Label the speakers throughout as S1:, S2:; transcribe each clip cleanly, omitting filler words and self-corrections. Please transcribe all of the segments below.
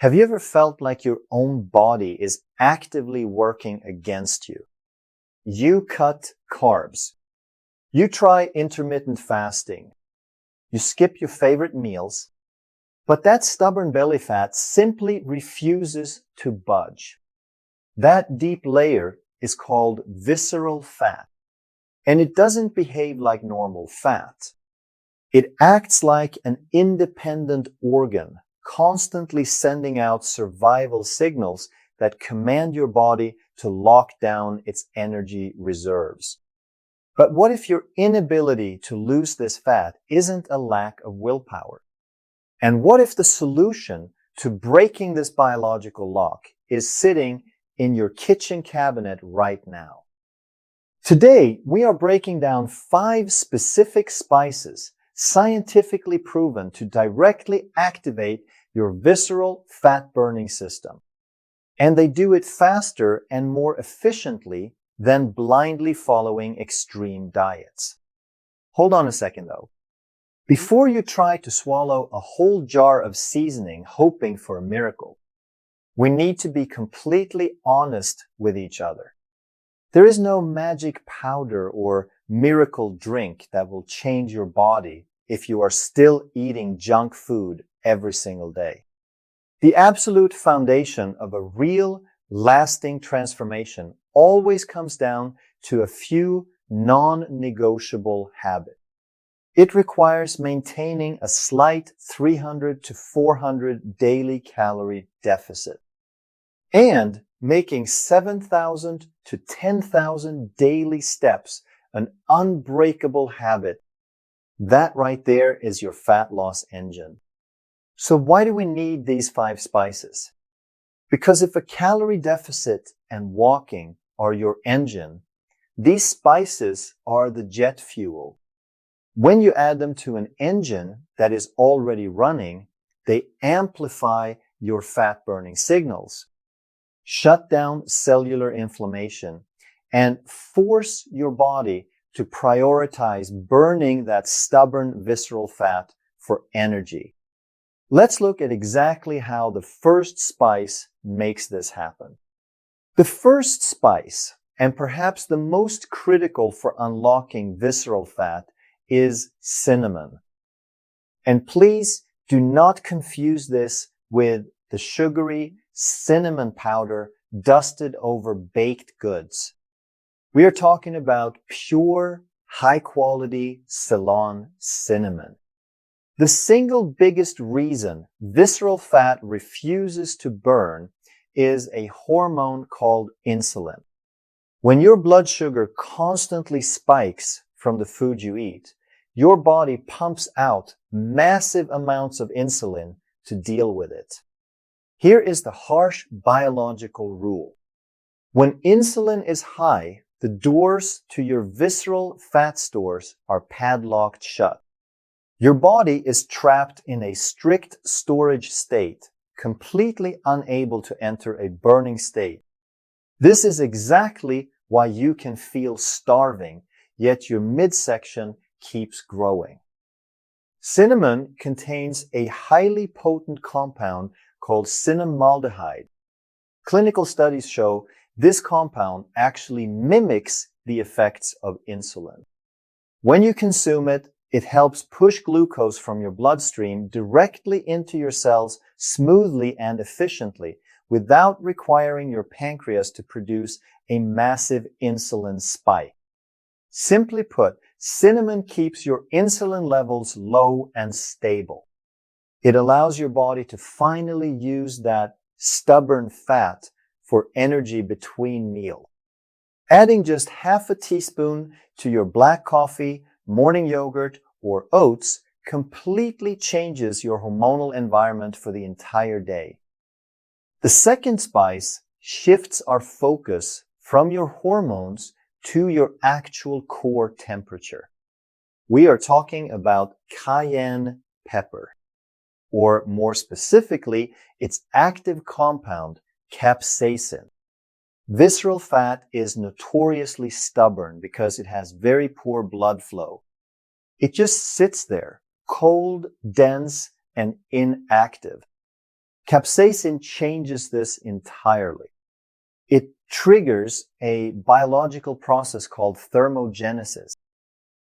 S1: Have you ever felt like your own body is actively working against you? You cut carbs. You try intermittent fasting. You skip your favorite meals. But that stubborn belly fat simply refuses to budge. That deep layer is called visceral fat. And it doesn't behave like normal fat. It acts like an independent organ, constantly sending out survival signals that command your body to lock down its energy reserves. But what if your inability to lose this fat isn't a lack of willpower? And what if the solution to breaking this biological lock is sitting in your kitchen cabinet right now? Today, we are breaking down 5 specific spices scientifically proven to directly activate your visceral fat-burning system. And they do it faster and more efficiently than blindly following extreme diets. Hold on a second though. Before you try to swallow a whole jar of seasoning hoping for a miracle, we need to be completely honest with each other. There is no magic powder or miracle drink that will change your body if you are still eating junk food every single day. The absolute foundation of a real, lasting transformation always comes down to a few non-negotiable habits. It requires maintaining a slight 300 to 400 daily calorie deficit and making 7,000 to 10,000 daily steps an unbreakable habit. That right there is your fat loss engine. So why do we need these 5 spices? Because if a calorie deficit and walking are your engine, these spices are the jet fuel. When you add them to an engine that is already running, they amplify your fat-burning signals, shut down cellular inflammation, and force your body to prioritize burning that stubborn visceral fat for energy. Let's look at exactly how the first spice makes this happen. The first spice, and perhaps the most critical for unlocking visceral fat, is cinnamon. And please do not confuse this with the sugary cinnamon powder dusted over baked goods. We are talking about pure, high-quality Ceylon cinnamon. The single biggest reason visceral fat refuses to burn is a hormone called insulin. When your blood sugar constantly spikes from the food you eat, your body pumps out massive amounts of insulin to deal with it. Here is the harsh biological rule. When insulin is high, the doors to your visceral fat stores are padlocked shut. Your body is trapped in a strict storage state, completely unable to enter a burning state. This is exactly why you can feel starving, yet your midsection keeps growing. Cinnamon contains a highly potent compound called cinnamaldehyde. Clinical studies show this compound actually mimics the effects of insulin. When you consume it, it helps push glucose from your bloodstream directly into your cells smoothly and efficiently without requiring your pancreas to produce a massive insulin spike. Simply put, cinnamon keeps your insulin levels low and stable. It allows your body to finally use that stubborn fat for energy between meals. Adding just half a teaspoon to your black coffee, morning yogurt, or oats completely changes your hormonal environment for the entire day. The second spice shifts our focus from your hormones to your actual core temperature. We are talking about cayenne pepper, or more specifically, its active compound, capsaicin. Visceral fat is notoriously stubborn because it has very poor blood flow. It just sits there, cold, dense, and inactive. Capsaicin changes this entirely. It triggers a biological process called thermogenesis.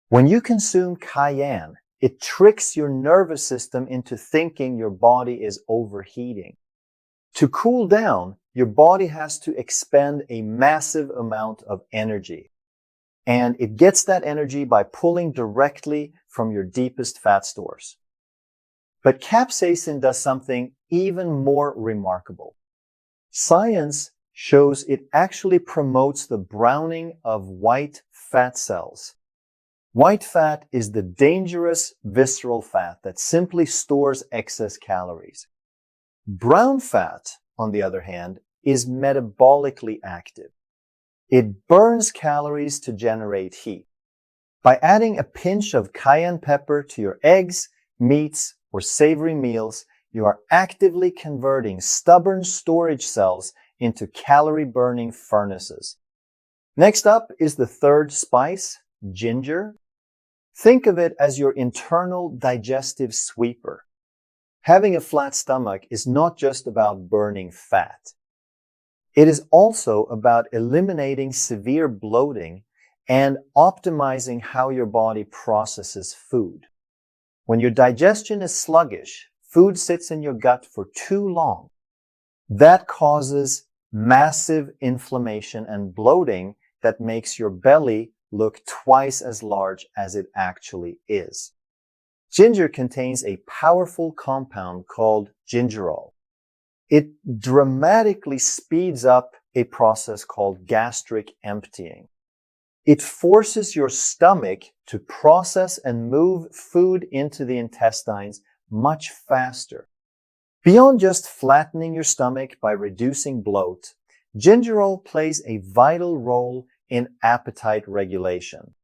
S1: When you consume cayenne, it tricks your nervous system into thinking your body is overheating. To cool down, your body has to expend a massive amount of energy. And it gets that energy by pulling directly from your deepest fat stores. But capsaicin does something even more remarkable. Science shows it actually promotes the browning of white fat cells. White fat is the dangerous visceral fat that simply stores excess calories. Brown fat, on the other hand, is metabolically active. It burns calories to generate heat. By adding a pinch of cayenne pepper to your eggs, meats, or savory meals, you are actively converting stubborn storage cells into calorie-burning furnaces. Next up is the third spice, ginger. Think of it as your internal digestive sweeper. Having a flat stomach is not just about burning fat. It is also about eliminating severe bloating and optimizing how your body processes food. When your digestion is sluggish, food sits in your gut for too long. That causes massive inflammation and bloating that makes your belly look twice as large as it actually is. Ginger contains a powerful compound called gingerol. It dramatically speeds up a process called gastric emptying. It forces your stomach to process and move food into the intestines much faster. Beyond just flattening your stomach by reducing bloat, gingerol plays a vital role in appetite regulation.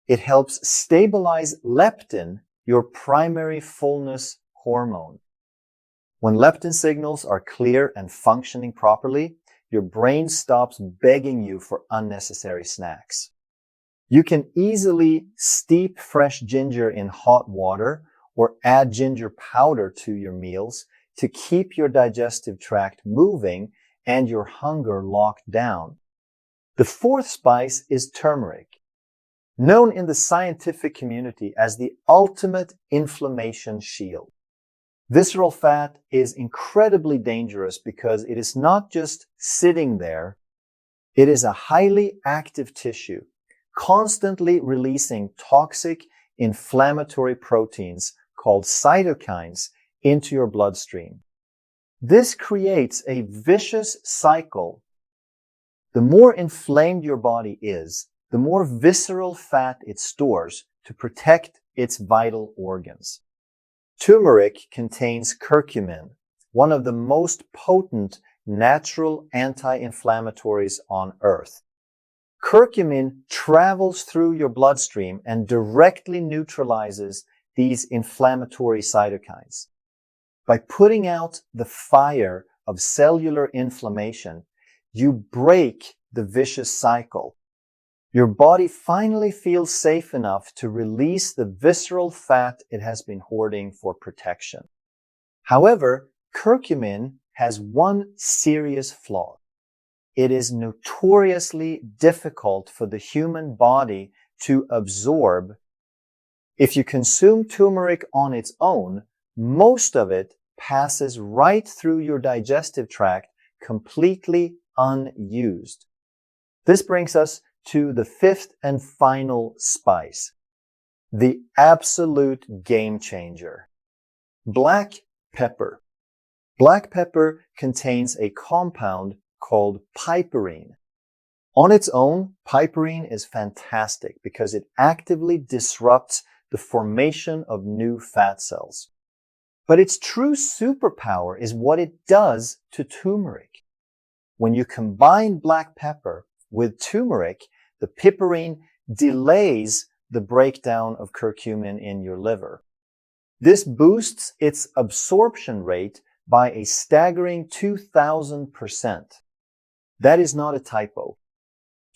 S1: It helps stabilize leptin, your primary fullness hormone. When leptin signals are clear and functioning properly, your brain stops begging you for unnecessary snacks. You can easily steep fresh ginger in hot water or add ginger powder to your meals to keep your digestive tract moving and your hunger locked down. The fourth spice is turmeric, known in the scientific community as the ultimate inflammation shield. Visceral fat is incredibly dangerous because it is not just sitting there, it is a highly active tissue, constantly releasing toxic inflammatory proteins called cytokines into your bloodstream. This creates a vicious cycle. The more inflamed your body is, the more visceral fat it stores to protect its vital organs. Turmeric contains curcumin, one of the most potent natural anti-inflammatories on earth. Curcumin travels through your bloodstream and directly neutralizes these inflammatory cytokines. By putting out the fire of cellular inflammation, you break the vicious cycle. Your body finally feels safe enough to release the visceral fat it has been hoarding for protection. However, curcumin has one serious flaw. It is notoriously difficult for the human body to absorb. If you consume turmeric on its own, most of it passes right through your digestive tract completely unused. This brings us to the fifth and final spice, the absolute game changer, black pepper. Black pepper contains a compound called piperine. On its own, piperine is fantastic because it actively disrupts the formation of new fat cells. But its true superpower is what it does to turmeric. When you combine black pepper with turmeric, the piperine delays the breakdown of curcumin in your liver. This boosts its absorption rate by a staggering 2,000%. That is not a typo.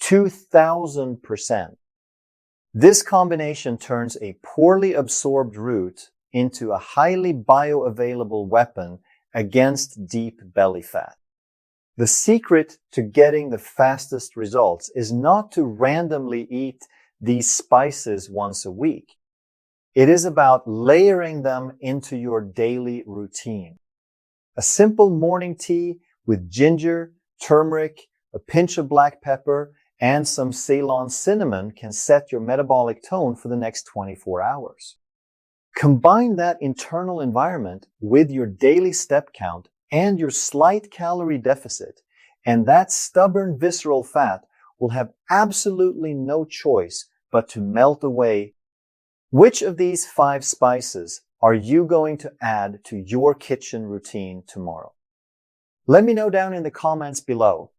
S1: 2,000%. This combination turns a poorly absorbed root into a highly bioavailable weapon against deep belly fat. The secret to getting the fastest results is not to randomly eat these spices once a week. It is about layering them into your daily routine. A simple morning tea with ginger, turmeric, a pinch of black pepper, and some Ceylon cinnamon can set your metabolic tone for the next 24 hours. Combine that internal environment with your daily step count and your slight calorie deficit, and that stubborn visceral fat will have absolutely no choice but to melt away. Which of these 5 spices are you going to add to your kitchen routine tomorrow? Let me know down in the comments below.